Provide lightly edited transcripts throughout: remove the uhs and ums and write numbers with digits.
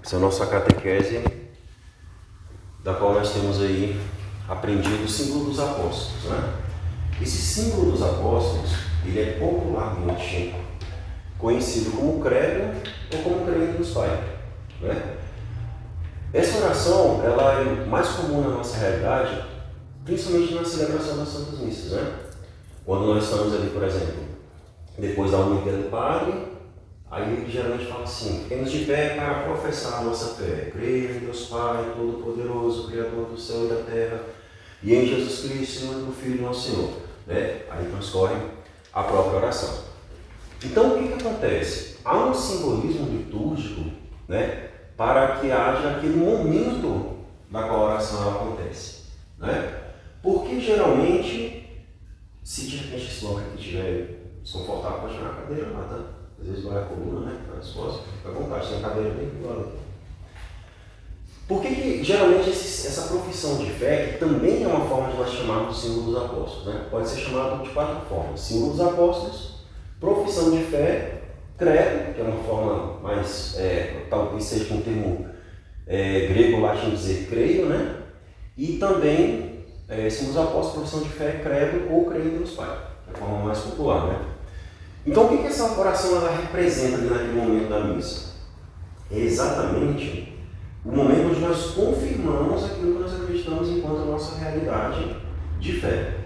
Essa é a nossa catequese, da qual nós temos aí aprendido o símbolo dos apóstolos, né? Esse símbolo dos apóstolos, ele é popularmente conhecido como credo ou como credo nos Pai, né? Essa oração, ela é mais comum na nossa realidade, principalmente na celebração das Santas Missas, né? Quando nós estamos ali, por exemplo, depois da homilia do Padre, aí ele geralmente fala assim: fiquemos de pé para professar a nossa fé. Creio em Deus Pai, Todo-Poderoso, Criador do céu e da terra, e em Jesus Cristo, Senhor do Filho nosso Senhor. Né? Aí transcorre a própria oração. Então, o que acontece? Há um simbolismo litúrgico, né, para que haja aquele momento da qual a oração ela acontece. Né? Porque geralmente, se de repente esse bloco aqui estiver desconfortável, pode tirar a cadeira lá, tá? Às vezes vai a coluna, né? Para as costas, fica à vontade, tem a cadeira bem igual aqui. Por que geralmente essa profissão de fé, que também é uma forma de nós chamarmos de símbolo dos apóstolos, né? Pode ser chamado de 4 formas: símbolo dos apóstolos, profissão de fé, credo, que é uma forma mais, talvez seja um termo grego ou latim dizer creio, né? E também símbolo dos apóstolos, profissão de fé, credo ou creio em Deus Pai, é a forma mais popular, né? Então, o que essa oração ela representa ali naquele momento da missa? É exatamente o momento onde nós confirmamos aquilo que nós acreditamos enquanto a nossa realidade de fé.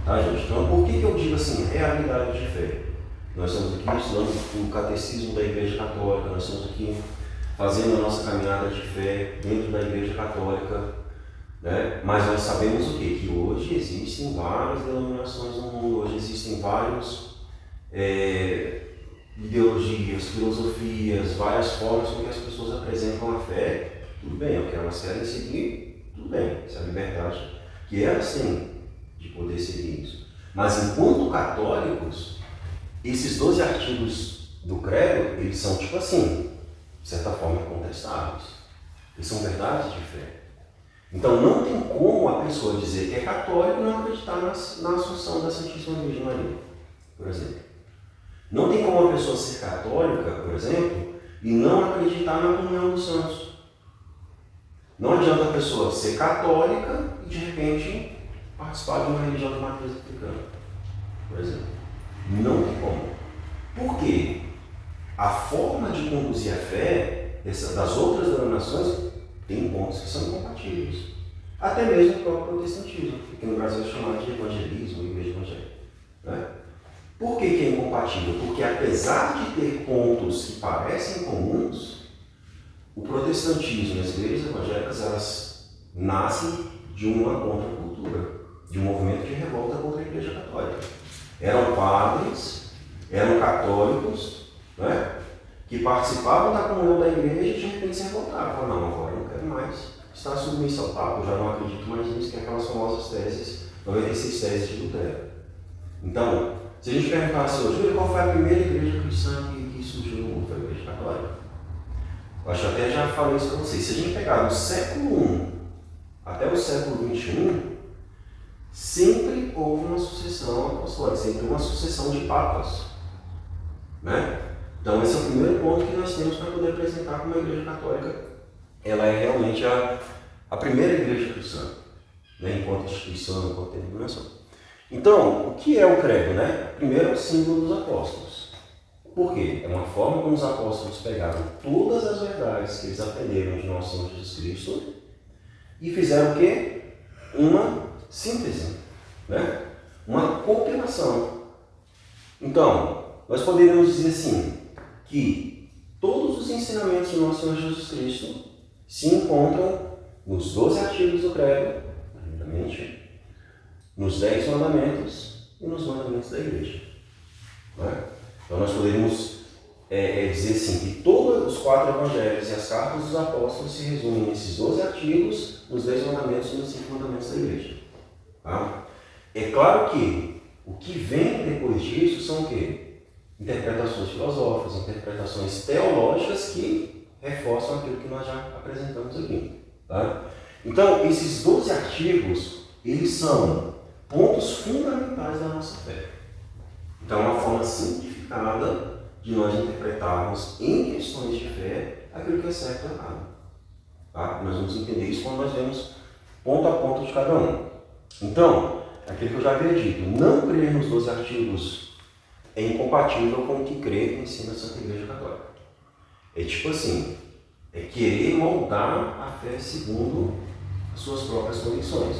Tá, gente? Então, por que eu digo assim, realidade de fé? Nós estamos aqui estudando o catecismo da Igreja Católica, nós estamos aqui fazendo a nossa caminhada de fé dentro da Igreja Católica, né? Mas nós sabemos o quê? Que hoje existem várias denominações no mundo, hoje existem vários ideologias, filosofias, várias formas com que as pessoas apresentam a fé. Tudo bem, o que elas querem seguir, tudo bem, essa é a liberdade que elas têm de poder seguir isso. Mas enquanto católicos, esses 12 artigos do credo, eles são tipo assim, de certa forma incontestáveis. Eles são verdades de fé. Então não tem como a pessoa dizer que é católico e não acreditar na Assunção da Santíssima Virgem Maria, por exemplo. Não tem como a pessoa ser católica, por exemplo, e não acreditar na comunhão dos santos. Não adianta a pessoa ser católica e de repente participar de uma religião de matriz africana, por exemplo. Não tem como. Por quê? A forma de conduzir a fé das outras denominações tem pontos que são incompatíveis. Até mesmo o próprio protestantismo, que no Brasil é chamado de evangelismo, igreja evangélica. Né? Por que é incompatível? Porque apesar de ter pontos que parecem comuns, o protestantismo e as igrejas evangélicas elas nascem de uma contracultura, de um movimento de revolta contra a Igreja Católica. Eram padres, eram católicos, né, que participavam da comunhão da igreja e de repente se revoltavam. Falaram: não, agora eu não quero mais estar submisso ao Papa, eu já não acredito mais nisso, que é aquelas famosas teses, 96 teses de Lutero. Então, se a gente perguntasse hoje, qual foi a primeira igreja cristã que surgiu no mundo? Foi a Igreja Católica. Eu acho que até já falei isso para vocês. Se a gente pegar do século I até o século XXI, sempre houve uma sucessão apostólica, sempre uma sucessão de papas. Né? Então esse é o primeiro ponto que nós temos para poder apresentar como a Igreja Católica. Ela é realmente a primeira igreja cristã, né? Enquanto instituição, enquanto denominação. Então, o que é o credo? Né? Primeiro é o símbolo dos apóstolos. Por quê? É uma forma como os apóstolos pegaram todas as verdades que eles aprenderam de nosso Senhor Jesus Cristo e fizeram o quê? Uma síntese, né? Uma compilação. Então, nós poderíamos dizer assim, que todos os ensinamentos do nosso Senhor Jesus Cristo se encontram nos 12 artigos do credo, nos 10 mandamentos e nos mandamentos da igreja. Né? Então nós poderíamos dizer assim, que todos os 4 evangelhos e as cartas dos apóstolos se resumem nesses 12 artigos, nos 10 mandamentos e nos 5 mandamentos da igreja. Tá? É claro que o que vem depois disso são o quê? Interpretações filosóficas, interpretações teológicas que reforçam aquilo que nós já apresentamos aqui. Tá? Então, esses 12 artigos, eles são pontos fundamentais da nossa fé. Então, é uma forma simplificada de nós interpretarmos em questões de fé aquilo que é certo ou errado. Tá? Nós vamos entender isso quando nós vemos ponto a ponto de cada um. Então, aquilo que eu já havia dito, não crer nos 12 artigos é incompatível com o que crê e ensina a Santa Igreja Católica. É tipo assim, é querer moldar a fé segundo as suas próprias convicções.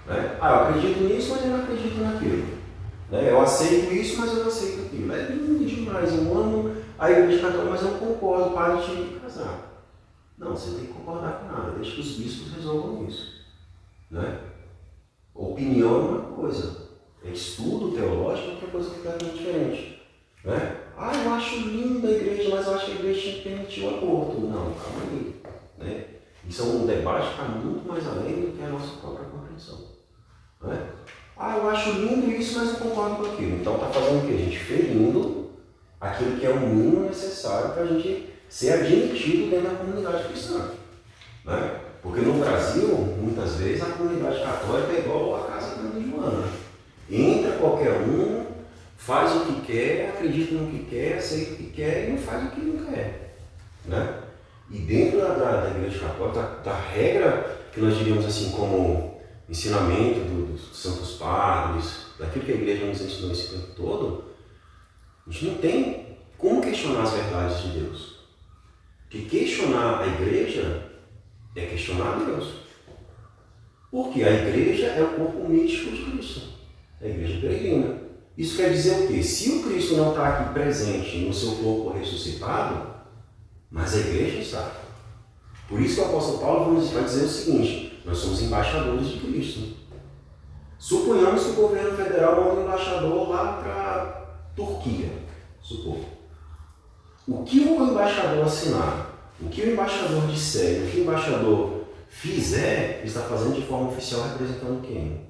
Né? Eu acredito nisso, mas eu não acredito naquilo. Né? Eu aceito isso, mas eu não aceito aquilo. É lindo demais, eu amo a Igreja Católica, mas eu não concordo, padre tinha que casar. Não, você tem que concordar com nada, deixa que os bispos resolvam isso. Né? Opinião é uma coisa, estudo teológico é outra coisa completamente diferente. Né? Eu acho linda a igreja, mas eu acho que a igreja tinha que permitir o aborto. Não, calma aí. Né? Isso é um debate que está muito mais além do que a nossa própria compreensão. Né? Eu acho lindo isso, mas não concordo com aquilo. Então está fazendo o quê? A gente ferindo aquilo que é o mínimo necessário para a gente ser admitido dentro da comunidade cristã. Né? Porque no Brasil, muitas vezes, a comunidade católica é igual a casa da Joana. Entra qualquer um, faz o que quer, acredita no que quer, aceita o que quer e não faz o que não quer. Né? E dentro da Igreja Católica, da regra que nós diríamos assim como ensinamento dos santos padres, daquilo que a Igreja nos ensinou esse tempo todo, a gente não tem como questionar as verdades de Deus. Porque questionar a Igreja é questionar a Deus. Porque a Igreja é o corpo místico de Cristo, a Igreja peregrina. Isso quer dizer o quê? Se o Cristo não está aqui presente no seu corpo ressuscitado, mas a Igreja está. Por isso que o apóstolo Paulo vai dizer o seguinte: nós somos embaixadores de Cristo. Suponhamos que o governo federal manda um embaixador lá para a Turquia, supor. O que o embaixador assinar, o que o embaixador disser, o que o embaixador fizer, está fazendo de forma oficial representando quem?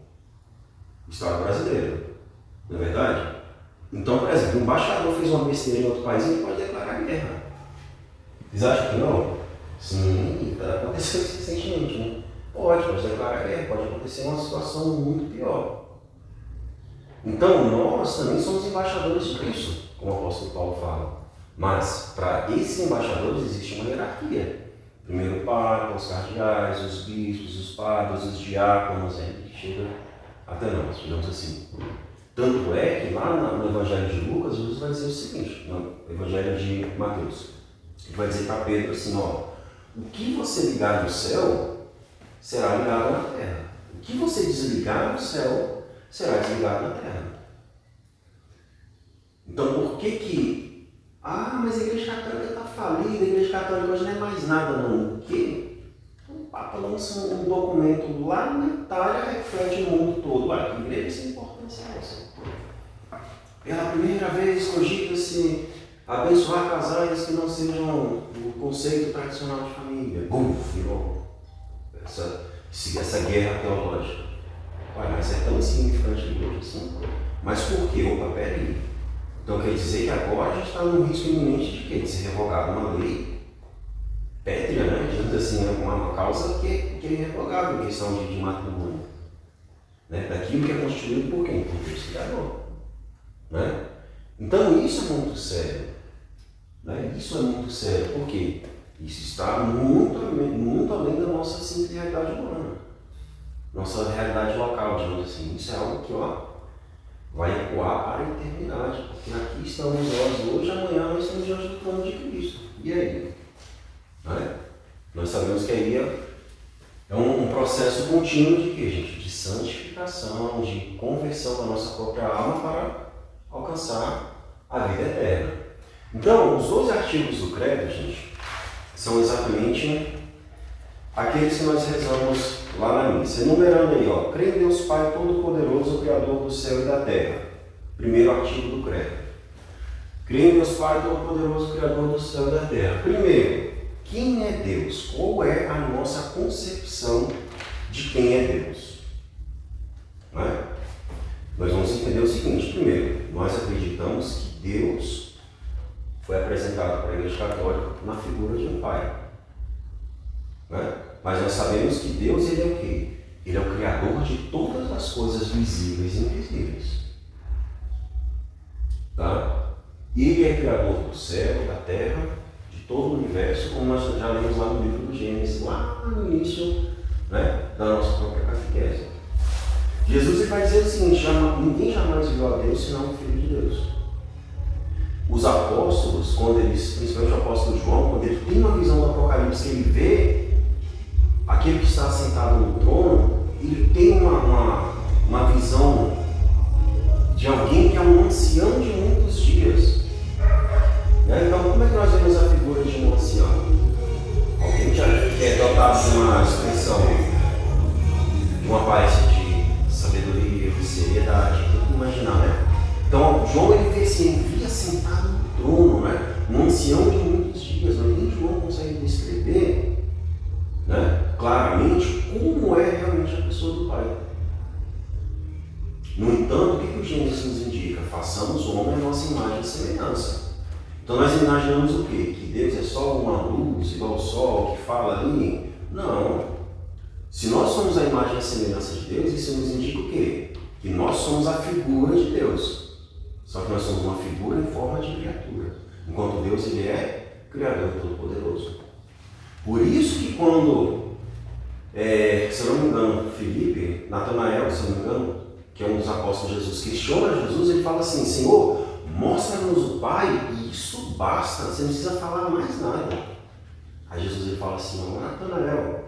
O Estado brasileiro. Não é verdade? Então, por exemplo, o embaixador fez uma besteira em outro país, ele pode declarar guerra. Vocês acham que não? Sim, aconteceu isso recentemente, né? Pode declarar guerra, pode acontecer uma situação muito pior. Então, nós também somos embaixadores de Cristo, como o apóstolo Paulo fala. Mas, para esses embaixadores, existe uma hierarquia. Primeiro o Papa, os cardeais, os bispos, os padres, os diáconos, que chega até nós, digamos assim. Tanto é que lá no Evangelho de Lucas, Jesus vai dizer o seguinte, no Evangelho de Mateus, ele vai dizer para Pedro assim, o que você ligar no céu, será ligado na terra. O que você desligar no céu, será desligado na terra. Então, por que mas a Igreja Católica está falida, a Igreja Católica hoje não é mais nada, não. O quê? O Papa lança um documento lá na Itália, reflete no mundo todo. Olha, que igreja sem importância é essa? Pela primeira vez cogita-se abençoar casais que não sejam o conceito tradicional de família. Virou essa guerra teológica. Olha, mas é tão insignificante hoje assim. Mas por quê? Opa, peraí. Então quer dizer que agora a gente está num risco iminente de quê? De ser revogada uma lei pétrea, né? Digamos assim, uma causa que é irrevogável, questão de matrimônio. Né? Daquilo que é constituído por quem? Por Deus Criador. Né? Então isso é muito sério. Né? Isso é muito sério, porque isso está muito além da nossa simples realidade humana. Nossa realidade local, digamos assim. Isso é algo que vai ecoar para a eternidade. Porque aqui estamos nós hoje, amanhã nós estamos diante do trono de Cristo. E aí? Né? Nós sabemos que aí é um processo contínuo de quê, gente? De santificação, de conversão da nossa própria alma para alcançar a vida eterna. Então, os 12 artigos do credo, gente, são exatamente aqueles que nós rezamos lá na missa. Enumerando aí, crê em Deus Pai Todo-Poderoso, o Criador do céu e da terra. Primeiro artigo do credo. Crê em Deus Pai Todo-Poderoso, Criador do céu e da terra. Primeiro, quem é Deus? Qual é a nossa concepção de quem é Deus? Não é? Nós vamos entender o seguinte. Primeiro, nós acreditamos que Deus foi apresentado para a Igreja Católica na figura de um Pai. Né? Mas nós sabemos que Deus, ele é o quê? Ele é o Criador de todas as coisas visíveis e invisíveis. Tá? Ele é Criador do céu, da terra, de todo o universo, como nós já lemos lá no livro do Gênesis, lá no início, né, da nossa própria catequese. Jesus vai dizer o seguinte: ninguém jamais viu a Deus senão o Filho de Deus. Os apóstolos, quando eles, principalmente o apóstolo João, quando ele tem uma visão do Apocalipse, que ele vê aquele que está sentado no trono, ele tem uma visão de alguém que é um ancião de muitos dias. Então, como é que nós vemos a figura de um ancião? Alguém que é dotado de uma expressão, de uma aparência de sabedoria, de seriedade, tem que imaginar, né? Então, João ele via sentado no trono, né? Um ancião de muitos dias, mas nem João consegue descrever, né, claramente como é realmente a pessoa do Pai. No entanto, o que o Gênesis nos indica? Façamos o homem a nossa imagem e semelhança. Então nós imaginamos o quê? Que Deus é só uma luz, igual o sol, que fala ali? Não. Se nós somos a imagem e a semelhança de Deus, isso nos indica o quê? Que nós somos a figura de Deus. Só que nós somos uma figura em forma de criatura. Enquanto Deus, ele é Criador Todo-Poderoso. Por isso que quando, se eu não me engano, Filipe, Natanael, se eu não me engano, que é um dos apóstolos de Jesus, questiona Jesus, ele fala assim: Senhor, mostra-nos o Pai e isso basta, você não precisa falar mais nada. Aí Jesus ele fala assim: Natanael,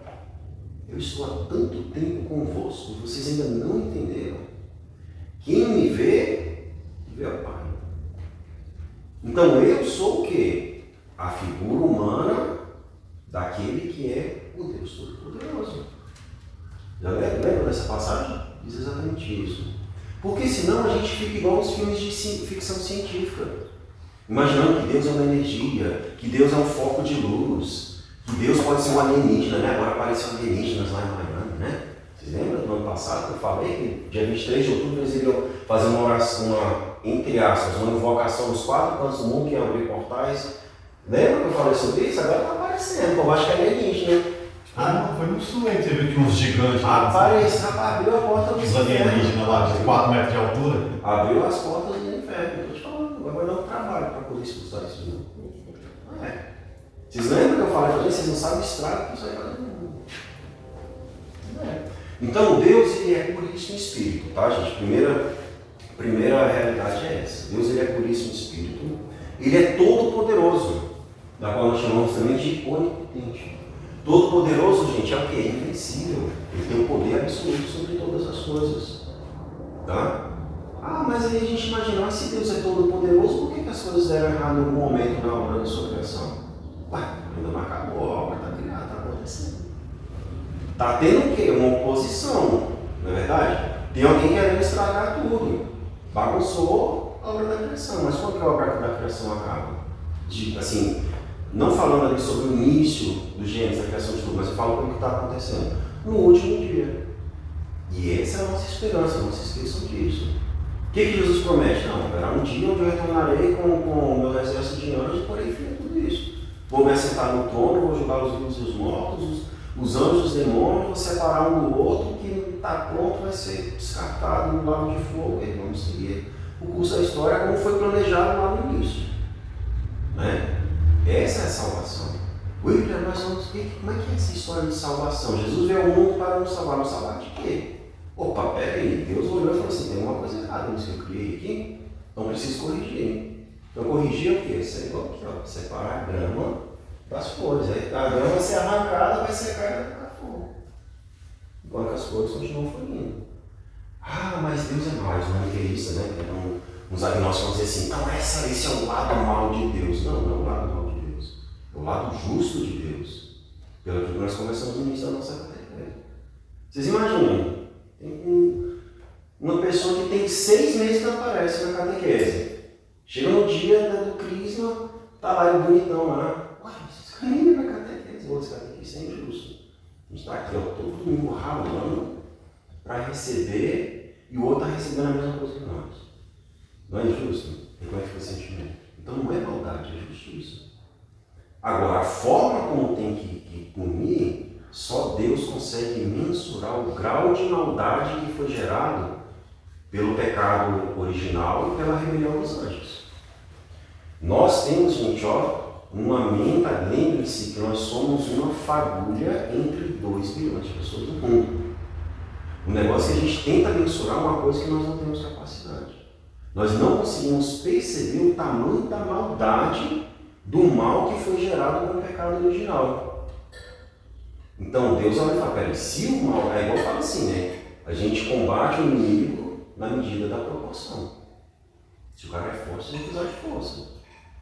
eu estou há tanto tempo convosco, vocês ainda não entenderam. Quem me vê, vê o Pai. Então eu sou o quê? A figura humana daquele que é o Deus Todo-Poderoso. Já lembra dessa passagem? Diz exatamente isso. Porque senão a gente fica igual aos filmes de ficção científica, imaginando que Deus é uma energia, que Deus é um foco de luz, que Deus pode ser um alienígena, né? Agora aparecem alienígenas lá em Miami, né? Vocês lembram do ano passado que eu falei que dia 23 de outubro eles iriam fazer uma oração, entre aspas, uma invocação nos 4 cantos do mundo, que ia abrir portais? Lembra que eu falei sobre isso? Agora está aparecendo, eu acho que é alienígena. Não, foi no sul aí que você viu que uns gigantes apareceu, abriu a porta do inferno. Os alienígenas lá de 4 metros de altura. Abriu as portas do inferno, eu estou te falando, agora vai dar um trabalho para poder expulsar isso de novo. Vocês lembram que eu falei, vocês não sabem o estrago que isso aí vai dar. Então Deus ele é puríssimo em espírito, tá gente? Primeira realidade é essa. Deus ele é puríssimo em espírito, ele é todo poderoso, da qual nós chamamos também de onipotente. Todo poderoso, gente, é o que? É invencível. Ele tem o poder absoluto sobre todas as coisas. Tá? Mas aí a gente imagina, se Deus é todo poderoso, por que as coisas deram errado em algum momento na obra da sua criação? Ainda não acabou, a obra está criada, está acontecendo. Está tendo o quê? Uma oposição, não é verdade? Tem alguém querendo estragar tudo. Bagunçou a obra da criação. Mas quando que a obra da criação acaba? Assim, não falando ali sobre o início do Gênesis, da criação de tudo, mas eu falo como que está acontecendo. No último dia. E essa é a nossa esperança, não se esqueçam disso. O que Jesus promete? Não, haverá um dia onde eu retornarei com o meu exército de anjos e porém fim a tudo isso. Vou me assentar no trono, vou julgar os vivos e os mortos, os anjos, os demônios, vou separar um do outro, que está pronto vai ser descartado no lago de fogo, e vamos seguir o curso da história como foi planejado lá no início. Né? Essa é a salvação. William, nós vamos ver como é que é essa história de salvação. Jesus veio ao mundo para nos salvar. Nos salvar de quê? Opa, peraí, Deus olhou e falou assim, tem uma coisa errada nisso que eu criei aqui, então preciso corrigir. Então corrigir o quê? Separar a grama das flores. Aí a grama vai ser arrancada, vai secar e vai ficar fogo. Enquanto as flores continuam florindo. Mas Deus é mais, não é inteirista, né? Então, uns agnósticos vão dizer assim, então esse é o lado mal de Deus. Não, não é o lado mal de Deus. É o lado justo de Deus. Pelo que nós começamos no início da nossa catequese. Vocês imaginam? Tem uma pessoa que tem 6 meses que não aparece na catequese. Chega no dia do crisma, tá lá ele bonitão lá. Vocês caem na catequese. Outros catequistas é injusto. A gente está aqui, todo domingo ralando para receber e o outro está recebendo a mesma coisa que nós. Não é injusto? E como é que fica o sentimento? Então não é maldade, é justiça. Agora, a forma como tem que punir, só Deus consegue mensurar o grau de maldade que foi gerado pelo pecado original e pela rebelião dos anjos. Nós temos, gente, lembre-se que nós somos uma fagulha entre 2 bilhões de pessoas no mundo. O negócio é que a gente tenta mensurar uma coisa que nós não temos capacidade. Nós não conseguimos perceber o tamanho da maldade do mal que foi gerado com o pecado original. Então Deus olha e fala, peraí, se o mal, é igual fala assim, né? A gente combate o inimigo na medida da proporção. Se o cara é forte, você tem que usar de força.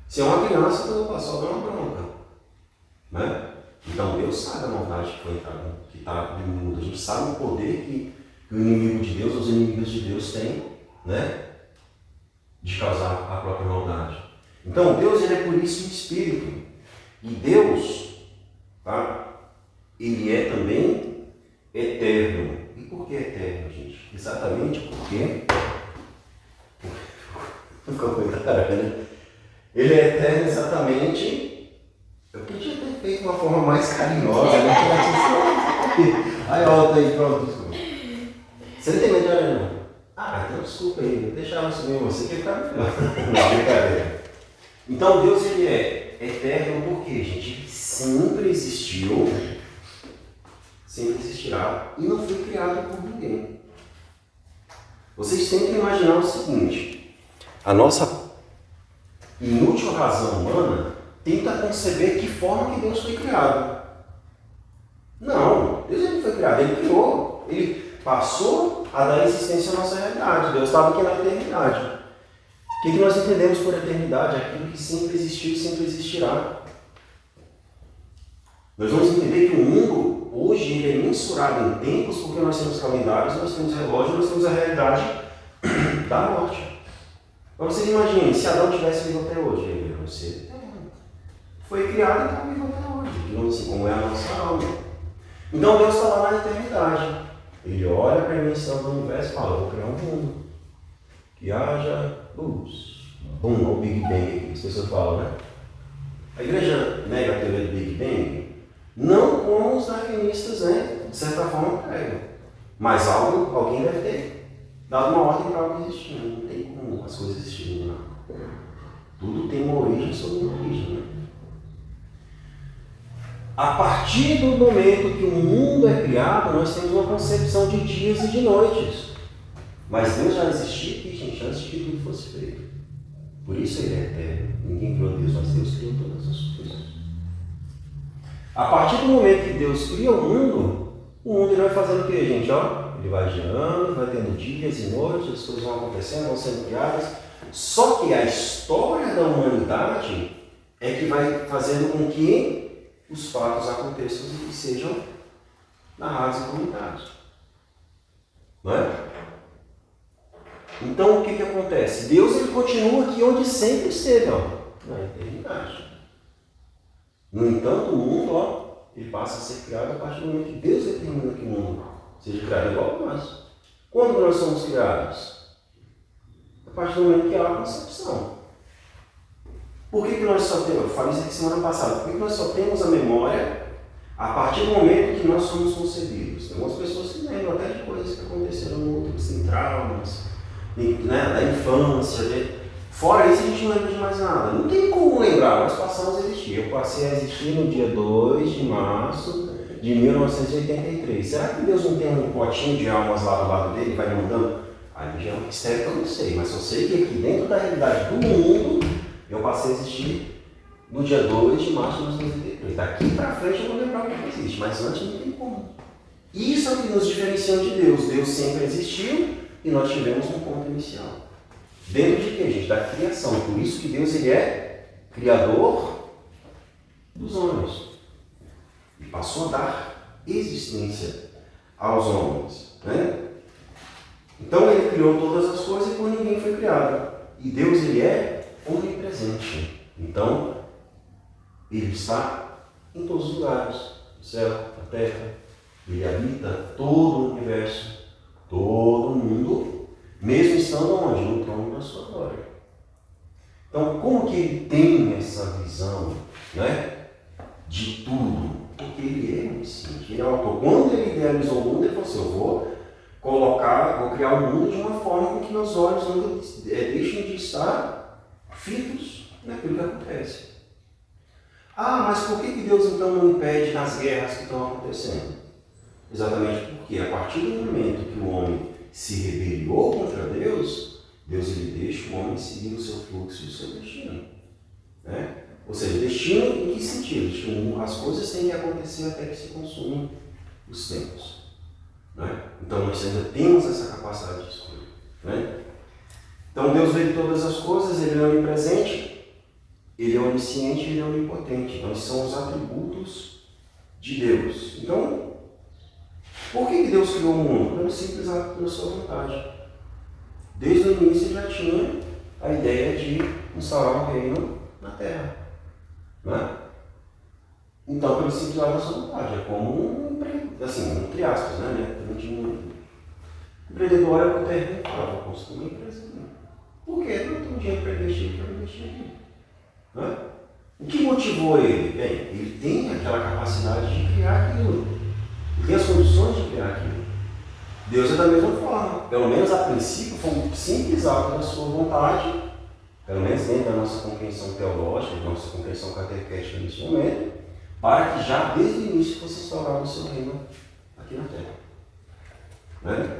Se é uma criança, tu só dá uma bronca. Né? Então Deus sabe a maldade que está no mundo. A gente sabe o poder que o inimigo de Deus, os inimigos de Deus têm, né? De causar a própria maldade. Então Deus, ele é por isso um espírito. E Deus, tá? Ele é também eterno. E por que eterno, gente? Exatamente porque ele é eterno exatamente. Eu podia ter feito uma forma mais carinhosa, né? Aí, volta aí, pronto, desculpa. Você não tem medo de aranha, não? Ah, então desculpa aí, eu deixava subir você que ficar melhor. Não, brincadeira. Então Deus, ele é eterno porque, gente, ele sempre existiu, sempre existirá e não foi criado por ninguém. Vocês têm que imaginar o seguinte: a nossa inútil razão humana tenta conceber que forma que Deus foi criado. Não, Deus não foi criado, ele criou, ele passou a dar existência à nossa realidade. Deus estava aqui na eternidade. O que nós entendemos por eternidade? Aquilo que sempre existiu e sempre existirá. Nós vamos entender que o mundo, hoje, ele é mensurado em tempos, porque nós temos calendários, nós temos relógio, nós temos a realidade da morte. Então vocês imaginem, se Adão tivesse vivo até hoje, ele ia ser foi criado e está vivo até hoje, digamos assim, como é a nossa alma. Então Deus está lá na eternidade. Ele olha para a imensidão do universo e fala, vou criar um mundo. Que haja luz. O Big Bang, as pessoas falam, né? A igreja nega a teoria do Big Bang, não como os darwinistas, né? De certa forma, pregam. Mas alguém deve ter dado uma ordem para algo existir. Não tem como as coisas existirem, não. Tudo tem uma origem sobre uma origem, né? A partir do momento que o mundo é criado, nós temos uma concepção de dias e de noites. Mas Deus já existia aqui, gente, antes de que tudo fosse feito. Por isso ele é eterno. Ninguém criou Deus, mas Deus criou todas as coisas. A partir do momento que Deus cria o mundo ele vai fazendo o que, gente? Ó, ele vai girando, vai tendo dias e noites, as coisas vão acontecendo, vão sendo criadas. Só que a história da humanidade é que vai fazendo com que os fatos aconteçam e sejam narrados e comentados. Não é? Então o que acontece? Deus, ele continua aqui onde sempre esteve, ó, na eternidade. No entanto, o mundo, ele passa a ser criado a partir do momento que Deus determina que o mundo seja criado igual a nós. Quando nós somos criados? A partir do momento que há a concepção. Por que nós só temos, eu falei isso aqui semana passada, por que nós só temos a memória a partir do momento que nós somos concebidos? Tem algumas pessoas que lembram até de coisas que aconteceram no útero, sem traumas, né, da infância. Fora isso, a gente não lembra de mais nada. Não tem como lembrar, nós passamos a existir. Eu passei a existir no dia 2 de março de 1983. Será que Deus não tem um potinho de almas lá do lado dele e vai mandando? Aí já é um mistério que eu não sei, mas eu sei que aqui dentro da realidade do mundo, eu passei a existir no dia 2 de março de 1983. Daqui para frente eu vou lembrar o que existe, mas antes não tem como. Isso é o que nos diferencia de Deus. Deus sempre existiu e nós tivemos um ponto inicial. Dentro de quê, gente? Da criação. Por isso que Deus, ele é criador dos homens. E passou a dar existência aos homens. Né? Então ele criou todas as coisas e por ninguém foi criado. E Deus, ele é onipresente. Então, ele está em todos os lugares. No céu, na terra. Ele habita todo o universo, todo o mundo, mesmo estando onde? No trono da sua glória. Então, como que ele tem essa visão, né, de tudo? Porque ele é onisciente, ele é o autor. Quando ele idealizou o mundo, ele falou assim, eu vou criar o mundo de uma forma com que meus olhos nunca deixem de estar fitos naquilo que acontece. Ah, mas por que Deus então não impede nas guerras que estão acontecendo? Exatamente porque a partir do momento que o homem se rebeliou contra Deus, Deus ele deixa o homem seguir o seu fluxo e o seu destino. Né? Ou seja, destino em que sentido? Destino, as coisas têm que acontecer até que se consumem os tempos. Né? Então nós ainda temos essa capacidade de escolha. Né? Então Deus vê todas as coisas, ele é onipresente, ele é onisciente e ele é onipotente. Então esses são os atributos de Deus. Então, por que Deus criou o mundo? Pelo simples ato da sua vontade. Desde o início ele já tinha a ideia de instaurar um reino na Terra. Né? Então, pelo simples ato da sua vontade, é como assim, entre aspas, né? O empreendedor olha para o terreno e fala, vou construir uma empresa aqui. Por quê? Não tem dinheiro para investir, eu quero investir aqui. Né? O que motivou ele? Bem, ele tem aquela capacidade de criar aquilo. Ele tem as condições de criar aquilo. Deus é da mesma forma. Pelo menos a princípio foi um simples ato da sua vontade, pelo menos dentro da nossa compreensão teológica, da nossa compreensão catequética nesse momento, para que já desde o início fosse instaurado o seu reino aqui na Terra. Né?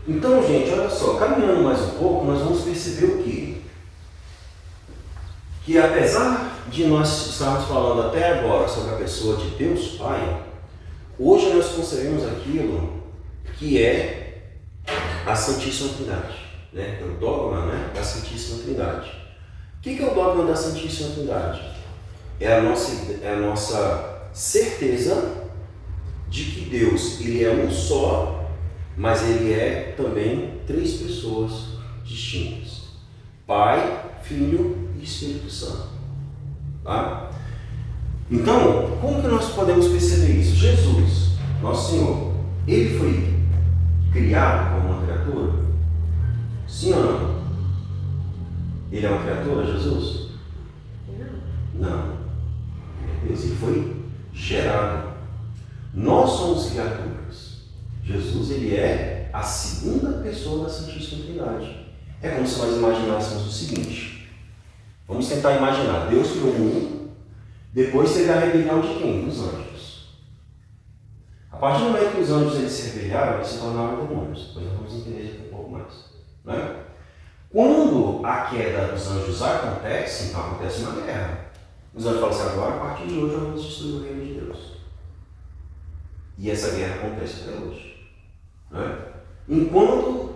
Então, gente, olha só, caminhando mais um pouco, nós vamos perceber o quê? Que apesar de nós estarmos falando até agora sobre a pessoa de Deus Pai, hoje nós concebemos aquilo que é a Santíssima Trindade, né? O dogma, né, da Santíssima Trindade. O que é o dogma da Santíssima Trindade? É a nossa certeza de que Deus ele é um só, mas ele é também três pessoas distintas: Pai, Filho e Espírito Santo. Tá? Então, como que nós podemos perceber isso? Jesus, nosso Senhor, ele foi criado como uma criatura? Sim ou não? Ele é uma criatura, Jesus? Não. Ele foi gerado. Nós somos criaturas. Jesus, ele é a segunda pessoa da Santíssima Trindade. É como se nós imaginássemos o seguinte. Vamos tentar imaginar. Deus criou o mundo, depois teve a rebelião de quem? Dos anjos. A partir do momento que os anjos eles se rebelaram, eles se tornaram demônios. Depois nós vamos entender isso um pouco mais. Né? Quando a queda dos anjos acontece, então acontece uma guerra. Os anjos falam assim, agora a partir de hoje nós vamos destruir o reino de Deus. E essa guerra acontece até hoje. Né? Enquanto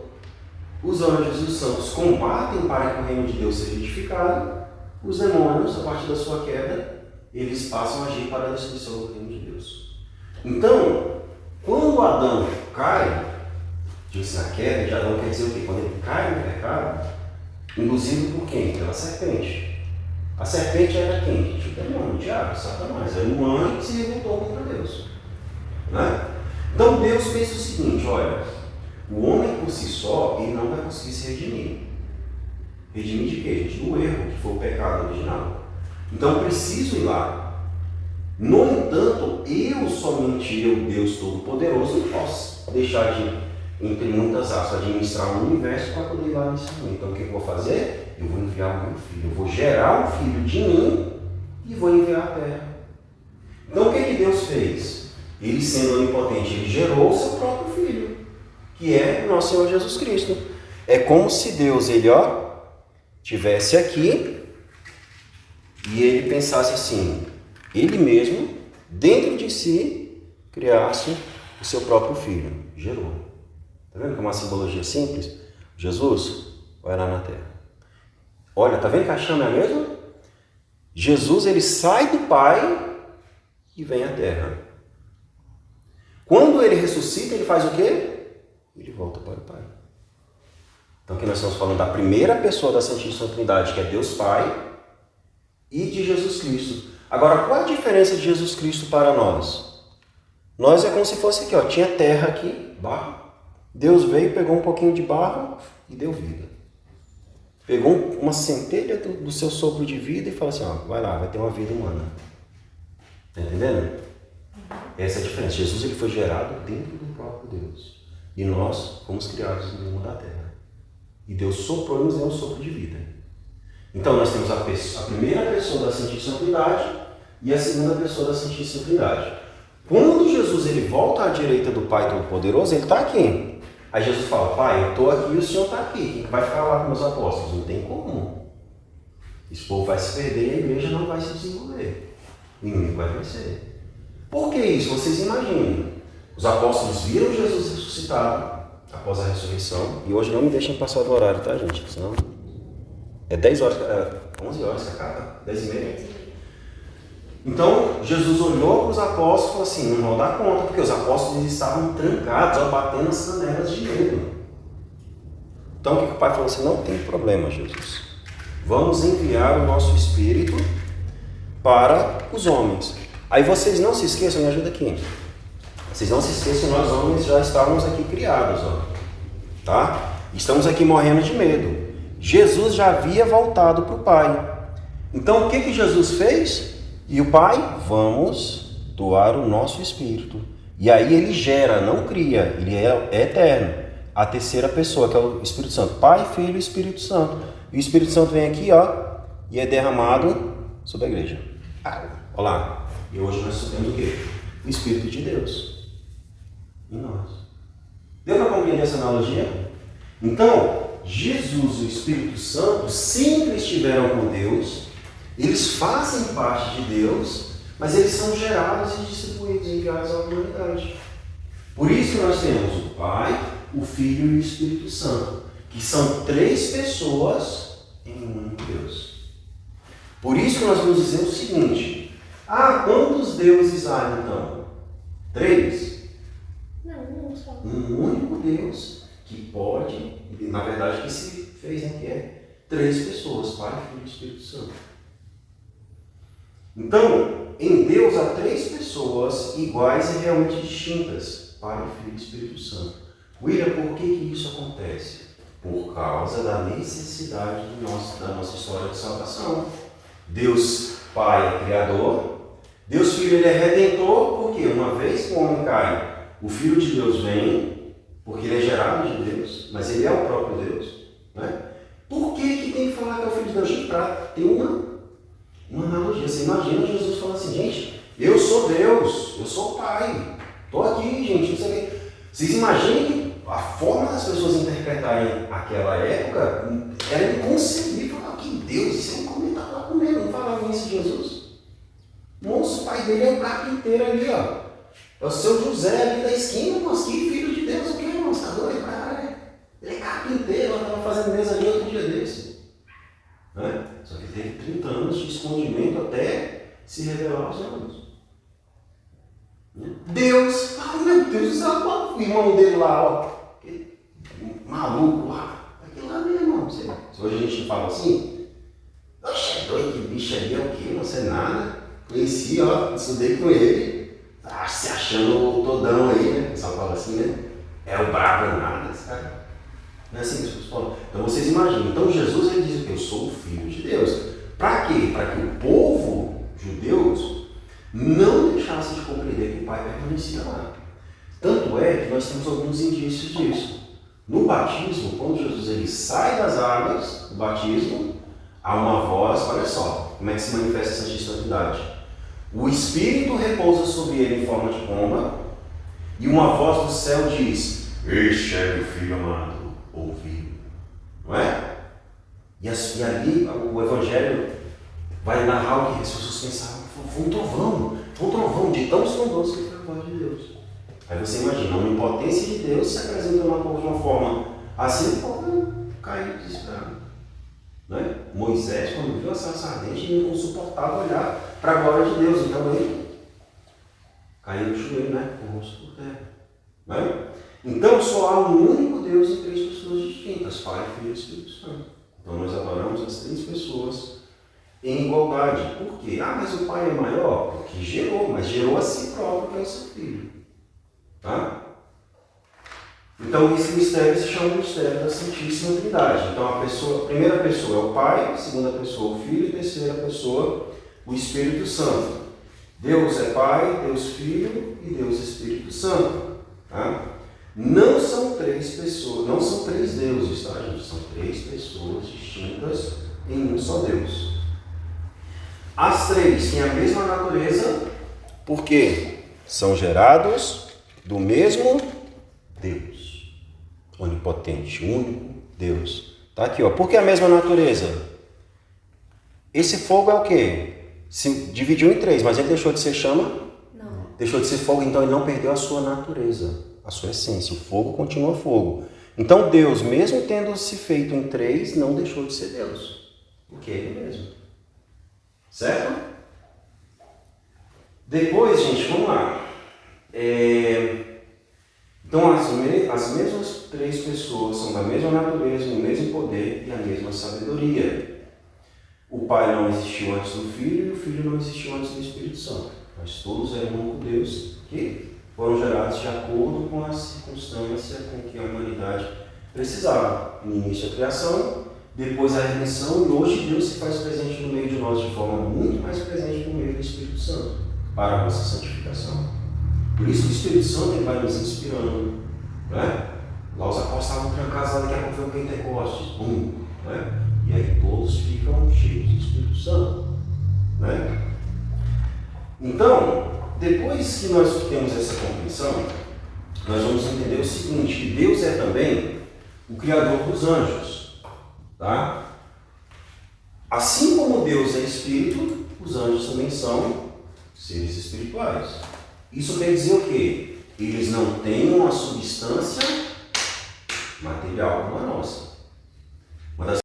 os anjos e os santos combatem para que o reino de Deus seja edificado, os demônios, a partir da sua queda, eles passam a agir para a destruição do reino de Deus. Então, quando Adão cai, diz a queda de Adão quer dizer o quê? Quando ele cai no pecado, induzido por quem? Pela serpente. A serpente era quem? O demônio, o diabo, Satanás. Era um anjo que se revoltou contra Deus. Né? Então Deus fez o seguinte, olha, o homem por si só, ele não vai conseguir se redimir. Redimir de quê, gente? Do erro, que foi o pecado original. Então eu preciso ir lá. No entanto, somente eu, Deus Todo-Poderoso, não posso deixar de, entre muitas aspas, administrar o universo para poder ir lá nesse mundo. Então o que eu vou fazer? Eu vou enviar o meu filho. Eu vou gerar um filho de mim e vou enviar à terra. Então o que Deus fez? Ele, sendo onipotente, ele gerou o seu próprio filho, que é o nosso Senhor Jesus Cristo. É como se Deus, ele, tivesse aqui e ele pensasse assim, ele mesmo, dentro de si, criasse o seu próprio filho. Gerou. Está vendo que é uma simbologia simples? Jesus vai lá na terra. Olha, está vendo que a chama é a mesma? Jesus, ele sai do Pai e vem à terra. Quando ele ressuscita, ele faz o quê? Ele volta para o Pai. Então aqui nós estamos falando da primeira pessoa da Santíssima Trindade, que é Deus Pai, e de Jesus Cristo. Agora, qual a diferença de Jesus Cristo para nós? Nós é como se fosse aqui, tinha terra aqui, barro. Deus veio, pegou um pouquinho de barro e deu vida. Pegou uma centelha do seu sopro de vida e falou assim, vai lá, vai ter uma vida humana. Está entendendo? Essa é a diferença. Jesus ele foi gerado dentro do próprio Deus. E nós fomos criados no mundo da terra. E Deus soprou e nos deu um sopro de vida. Então nós temos a primeira pessoa da Santíssima Trindade e a segunda pessoa da Santíssima Trindade. Quando Jesus ele volta à direita do Pai Todo-Poderoso, ele está aqui. Aí Jesus fala, Pai, eu estou aqui e o Senhor está aqui. Quem vai ficar lá com meus apóstolos? Não tem como. Esse povo vai se perder e a igreja não vai se desenvolver. O inimigo vai vencer. Por que isso? Vocês imaginem. Os apóstolos viram Jesus ressuscitado após a ressurreição. E hoje não me deixem passar do horário, tá, gente? Senão é 10 horas, 11 horas que acaba, 10 e meia. Então, Jesus olhou para os apóstolos e falou assim, não vão dar conta, porque os apóstolos estavam trancados, batendo as canelas de medo. Então, o que o Pai falou assim, não tem problema, Jesus. Vamos enviar o nosso Espírito para os homens. Aí vocês não se esqueçam, me ajuda aqui. Vocês não se esqueçam, nós homens já estávamos aqui criados, ó, tá? Estamos aqui morrendo de medo. Jesus já havia voltado para o Pai. Então, o que Jesus fez? E o Pai, vamos doar o nosso Espírito. E aí ele gera, não cria, ele é eterno. A terceira pessoa, que é o Espírito Santo. Pai, Filho e Espírito Santo. E o Espírito Santo vem aqui, ó, e é derramado sobre a igreja. Olha lá. E hoje nós sabemos o quê? O Espírito de Deus em nós. Deu para compreender essa analogia? Então, Jesus e o Espírito Santo sempre estiveram com Deus. Eles fazem parte de Deus, mas eles são gerados e distribuídos, enviados à humanidade. Por isso que nós temos o Pai, o Filho e o Espírito Santo, que são três pessoas em um único Deus. Por isso que nós vamos dizer o seguinte, quantos deuses há então? 3? Não, só. Um único Deus que pode, na verdade que se fez, né, que é 3 pessoas, Pai, Filho e Espírito Santo. Então, em Deus há 3 pessoas iguais e realmente distintas, Pai, Filho e Espírito Santo. William, por que isso acontece? Por causa da necessidade da nossa história de salvação. Deus Pai é Criador, Deus Filho ele é Redentor, porque uma vez que o homem cai, o Filho de Deus vem, porque ele é gerado de Deus, mas ele é o próprio Deus. Né? Por que tem que falar que é o Filho de Deus? Gente, para ter uma analogia. Você imagina Jesus falando assim, gente, eu sou Deus, eu sou Pai, estou aqui, gente, não sei o quê. Vocês imaginem que a forma das pessoas interpretarem aquela época era inconcebível. Que Deus, isso é um comentário lá com ele, não falavam isso de Jesus. Nossa, o pai dele é o carpinteiro ali, ó. É o seu José ali da esquina, mas que filho de Deus, o que, irmão? Você tá doido, cara? Ele é carpinteiro, ela estava fazendo mesa ali outro dia desse. Né? Só que teve 30 anos de escondimento até se revelar aos homens. Deus, meu Deus do céu, o irmão dele lá, ó, maluco lá, aquele lá mesmo, irmão. Se hoje a gente fala assim, oxe, é doido, que bicho ali é o quê? Não sei nada. Conheci, ó, estudei com ele, se achando o todão aí, né? O pessoal fala assim, né? É o brabo nada, esse cara. Não é assim que os falam. Então vocês imaginam, então Jesus ele diz que eu sou o Filho de Deus. Para quê? Para que o povo judeu não deixasse de compreender que o Pai permanecia lá. Tanto é que nós temos alguns indícios disso. No batismo, quando Jesus ele sai das águas do batismo, há uma voz, olha só, como é que se manifesta essa santidade. O Espírito repousa sobre ele em forma de pomba, e uma voz do céu diz, este é meu Filho amado, ouvi-o. Não é? E ali o Evangelho vai narrar o que as pessoas pensavam. Foi um trovão de tão estrondoso que foi a voz de Deus. Aí você imagina, a onipotência de Deus se apresentando ao povo de uma forma assim, o povo caiu desesperado. Né? Moisés, quando viu a sarça ardente, ele não suportava olhar para a glória de Deus, então ele caiu no joelho, né? Com o rosto por terra. Né? Então só há um único Deus em 3 pessoas distintas, Pai, Filho e Espírito Santo. Então nós adoramos as 3 pessoas em igualdade. Por quê? Mas o Pai é maior? Porque gerou, mas gerou a si próprio, que é o seu Filho. Tá? Então esse mistério se chama mistério da Santíssima Trindade. Então a primeira pessoa é o Pai, a segunda pessoa é o Filho, a terceira pessoa o Espírito Santo. Deus é Pai, Deus Filho e Deus Espírito Santo. Tá? Não são 3 pessoas, não são 3 deuses, tá, gente? São 3 pessoas distintas em um só Deus. As três têm a mesma natureza, porque são gerados do mesmo Deus. Onipotente, único Deus. Está aqui, ó. Por que a mesma natureza? Esse fogo é o quê? Se dividiu em três, mas ele deixou de ser chama? Não. Deixou de ser fogo, então ele não perdeu a sua natureza, a sua essência. O fogo continua fogo. Então Deus, mesmo tendo se feito em três, não deixou de ser Deus. Porque é Ele mesmo. Certo? Depois, gente, vamos lá. Então as mesmas três pessoas são da mesma natureza, o mesmo poder e a mesma sabedoria. O Pai não existiu antes do Filho e o Filho não existiu antes do Espírito Santo. Mas todos eram um com Deus que foram gerados de acordo com a circunstância com que a humanidade precisava. No início a criação, depois a redenção, e hoje Deus se faz presente no meio de nós de forma muito mais presente por meio do Espírito Santo para a nossa santificação. Por isso o Espírito Santo ele vai nos inspirando. Né? Lá os apóstolos estavam trancados, daqui a pouco foi o Pentecostes. Né? E aí todos ficam cheios do Espírito Santo. Né? Então, depois que nós temos essa compreensão, nós vamos entender o seguinte, que Deus é também o Criador dos anjos. Tá? Assim como Deus é Espírito, os anjos também são seres espirituais. Isso quer dizer o quê? Eles não têm uma substância material como a nossa. Uma das